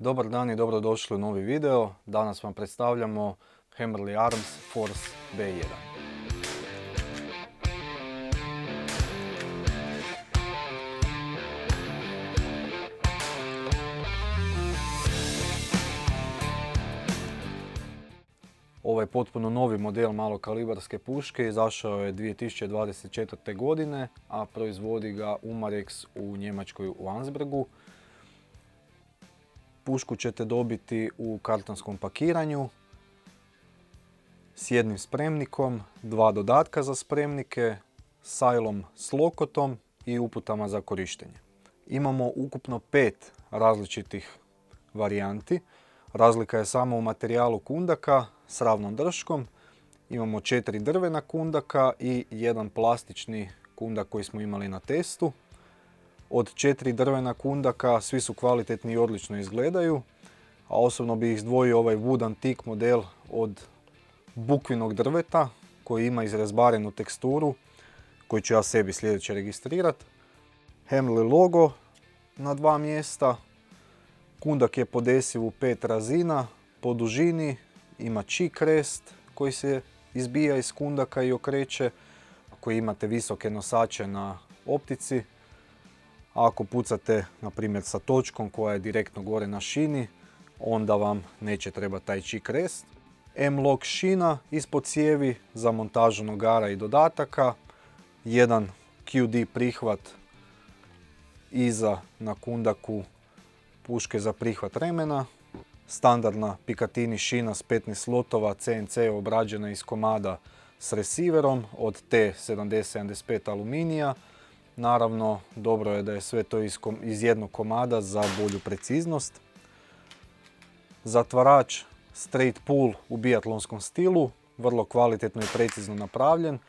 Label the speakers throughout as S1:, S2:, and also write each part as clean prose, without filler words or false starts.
S1: Dobar dan i dobrodošli u novi video. Danas vam predstavljamo Hammerly Arms Force B1. Ovo je potpuno novi model malokalibarske puške, izašao je 2024. godine, a proizvodi ga Umarex u Njemačkoj u Ansbergu. Pušku ćete dobiti u kartonskom pakiranju s jednim spremnikom, dva dodatka za spremnike, sajlom s lokotom i uputama za korištenje. Imamo ukupno 5 različitih varijanti. Razlika je samo u materijalu kundaka s ravnom drškom. Imamo 4 drvena kundaka i jedan plastični kundak koji smo imali na testu. Od 4 drvena kundaka svi su kvalitetni i odlično izgledaju, a osobno bih izdvojio ovaj Wood Antique model od bukvinog drveta koji ima izrezbarenu teksturu koju ću ja sebi sljedeće registrirati. Hammerly logo na 2 mjesta. Kundak je podesiv u 5 razina po dužini, ima cheek rest koji se izbija iz kundaka i okreće. Ako imate visoke nosače na optici, ako pucate na primjer sa točkom koja je direktno gore na šini, onda vam neće trebati taj cheek rest. M-LOK šina ispod cijevi za montažu nogara i dodataka. Jedan QD prihvat iza na kundaku puške za prihvat remena. Standardna Picatinny šina s 15 slotova CNC obrađena iz komada s receiverom od T7075 aluminija. Naravno, dobro je da je sve to iz jednog komada za bolju preciznost. Zatvarač straight pull u biatlonskom stilu, vrlo kvalitetno i precizno napravljen,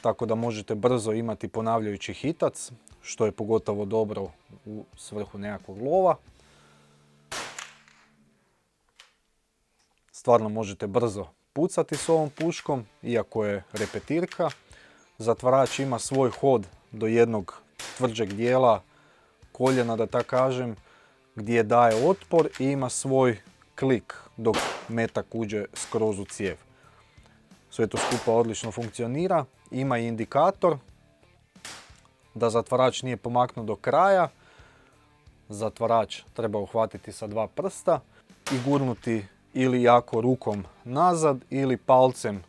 S1: tako da možete brzo imati ponavljajući hitac, što je pogotovo dobro u svrhu nekakvog lova. Stvarno možete brzo pucati s ovom puškom, iako je repetirka. Zatvarač ima svoj hod do jednog tvrđeg dijela koljena, da tako kažem, gdje daje otpor i ima svoj klik dok metak uđe skroz u cijev. Sve to skupa odlično funkcionira. Ima i indikator da zatvarač nije pomaknut do kraja. Zatvarač treba uhvatiti sa 2 prsta i gurnuti ili jako rukom nazad ili palcem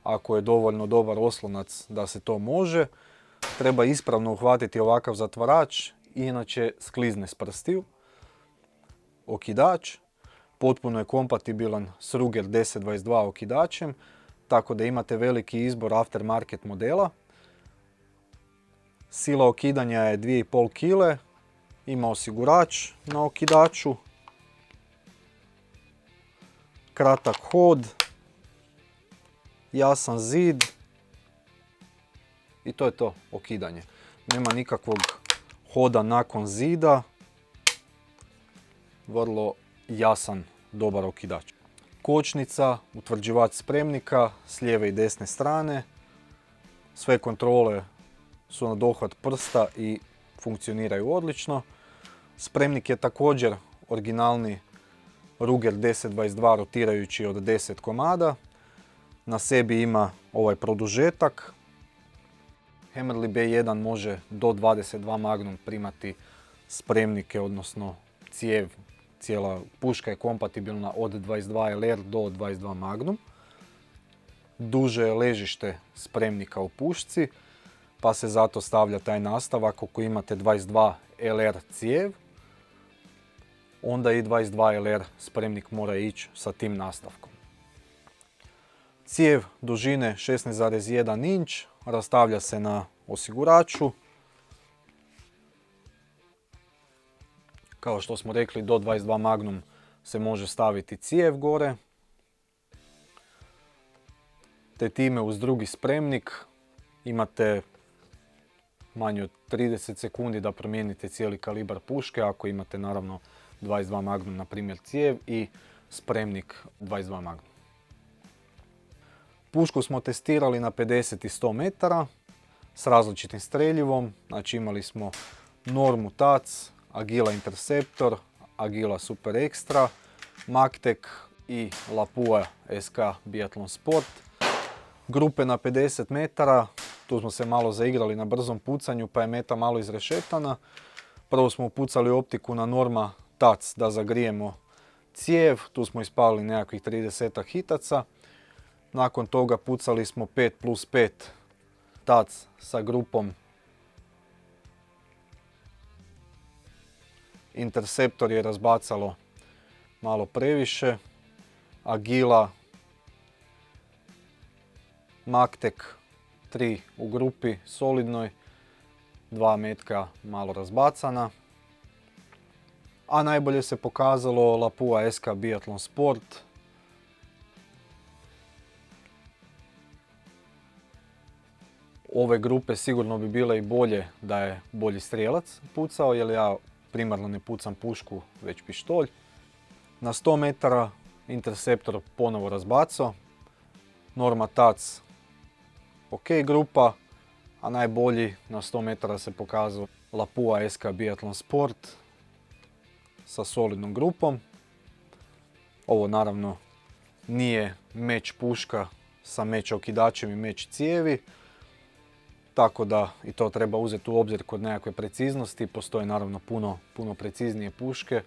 S1: ako je dovoljno dobar oslonac da se to može. Treba ispravno uhvatiti ovakav zatvarač, inače sklizne s prstiju. Okidač potpuno je kompatibilan s Ruger 1022 okidačem, tako da imate veliki izbor aftermarket modela. Sila okidanja je 2,5 kg, ima osigurač na okidaču, kratak hod, jasan zid i to je to okidanje. Nema nikakvog hoda nakon zida, vrlo jasan, dobar okidač. Kočnica, utvrđivač spremnika s lijeve i desne strane. Sve kontrole su na dohvat prsta i funkcioniraju odlično. Spremnik je također originalni Ruger 1022 rotirajući od 10 komada. Na sebi ima ovaj produžetak. Hammerly B1 može do 22 Magnum primati spremnike, odnosno cijev. Cijela puška je kompatibilna od 22 LR do 22 Magnum. Duže je ležište spremnika u pušci, pa se zato stavlja taj nastavak. Ako imate 22 LR cijev, onda i 22 LR spremnik mora ići sa tim nastavkom. Cijev dužine 16,1 inč rastavlja se na osiguraču. Kao što smo rekli, do 22 Magnum se može staviti cijev gore. Te time uz drugi spremnik imate manje od 30 sekundi da promijenite cijeli kalibar puške, ako imate naravno 22 Magnum, na primjer cijev, i spremnik 22 Magnum. Pušku smo testirali na 50 i 100 metara s različitim streljivom. Znači imali smo Normu TAC, Agila Interceptor, Agila Super Extra, Magtech i Lapua SK Biathlon Sport. Grupe na 50 metara, tu smo se malo zaigrali na brzom pucanju pa je meta malo izrešetana. Prvo smo upucali optiku na Norma TAC da zagrijemo cijev, tu smo ispalili nekakvih 30 hitaca. Nakon toga pucali smo 5+5 TAC sa grupom. Interceptor je razbacalo malo previše. Agila, Magtech 3 u grupi solidnoj, 2 metka malo razbacana. A najbolje se pokazalo Lapua SK Biathlon Sport. Ove grupe sigurno bi bile i bolje da je bolji strijelac pucao, jer ja primarno ne pucam pušku, već pištolj. Na 100 metara Interceptor ponovo razbacao. Norma TAC ok grupa, a najbolji na 100 metara se pokazao Lapua SK Biathlon Sport sa solidnom grupom. Ovo naravno nije meč puška sa meč okidačem i meč cijevi, tako da i to treba uzeti u obzir kod nekakve preciznosti. Postoje naravno puno preciznije puške,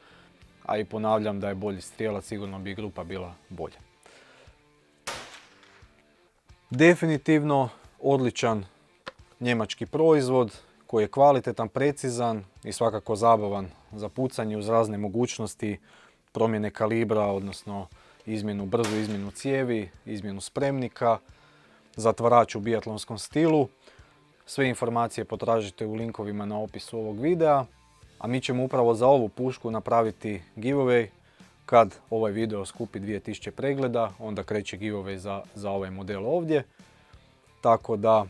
S1: a i ponavljam da je bolji strijelac, sigurno bi grupa bila bolja. Definitivno odličan njemački proizvod koji je kvalitetan, precizan i svakako zabavan za pucanje uz razne mogućnosti promjene kalibra, odnosno brzu izmjenu cijevi, izmjenu spremnika, zatvarač u biatlonskom stilu. Sve informacije potražite u linkovima na opisu ovog videa, a mi ćemo upravo za ovu pušku napraviti giveaway. Kad ovaj video skupi 2000 pregleda, onda kreće giveaway za ovaj model ovdje. Tako da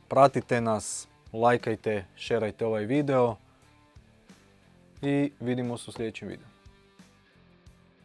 S1: pratite nas, lajkajte, šerajte ovaj video i vidimo se u sljedećem videu.